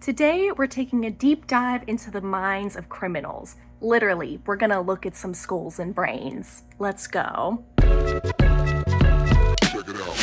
Today, we're taking a deep dive into the minds of criminals. Literally, we're gonna look at some skulls and brains. Let's go. Check it out.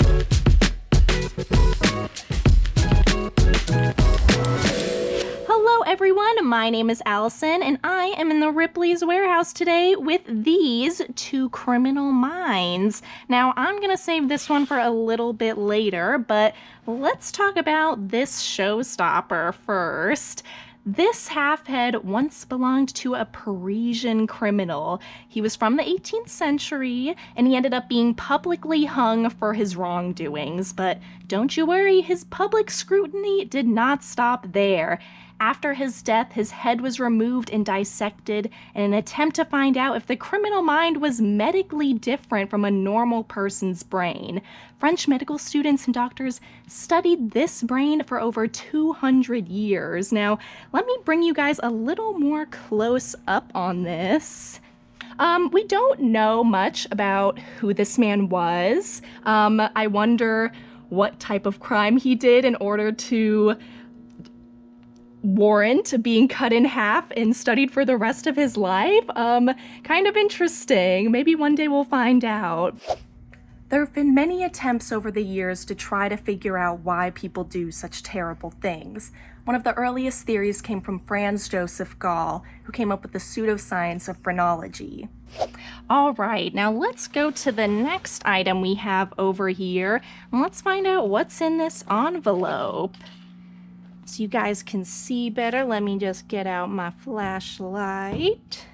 Hello everyone, my name is Allison and I am in the Ripley's warehouse today with these two criminal minds. Now I'm gonna save this one for a little bit later, but let's talk about this showstopper first. This half-head once belonged to a Parisian criminal. He was from the 18th century, and he ended up being publicly hung for his wrongdoings. But don't you worry, his public scrutiny did not stop there. After his death, his head was removed and dissected in an attempt to find out if the criminal mind was medically different from a normal person's brain. French medical students and doctors studied this brain for over 200 years. Now, let me bring you guys a little more close up on this. We don't know much about who this man was. I wonder what type of crime he did in order to warrant being cut in half and studied for the rest of his life. Kind of interesting. Maybe one day we'll find out. There have been many attempts over the years to try to figure out why people do such terrible things. One of the earliest theories came from Franz Joseph Gall, who came up with the pseudoscience of phrenology. All right, now let's go to the next item we have over here, and let's find out what's in this envelope. So you guys can see better, let me just get out my flashlight.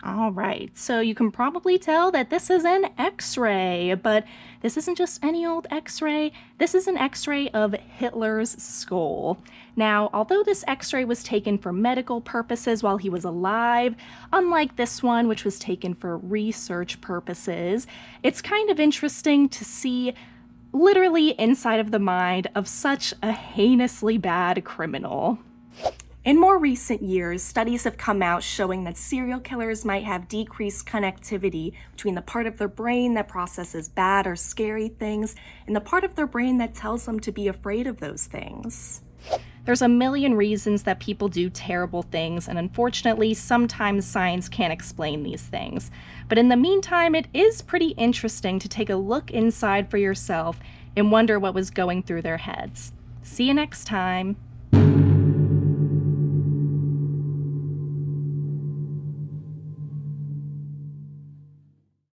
All right, so you can probably tell that this is an X-ray, but this isn't just any old X-ray. This is an X-ray of Hitler's skull. Now, although this X-ray was taken for medical purposes while he was alive, unlike this one, which was taken for research purposes, it's kind of interesting to see literally inside of the mind of such a heinously bad criminal. In more recent years, studies have come out showing that serial killers might have decreased connectivity between the part of their brain that processes bad or scary things and the part of their brain that tells them to be afraid of those things. There's a million reasons that people do terrible things, and unfortunately, sometimes science can't explain these things. But in the meantime, it is pretty interesting to take a look inside for yourself and wonder what was going through their heads. See you next time.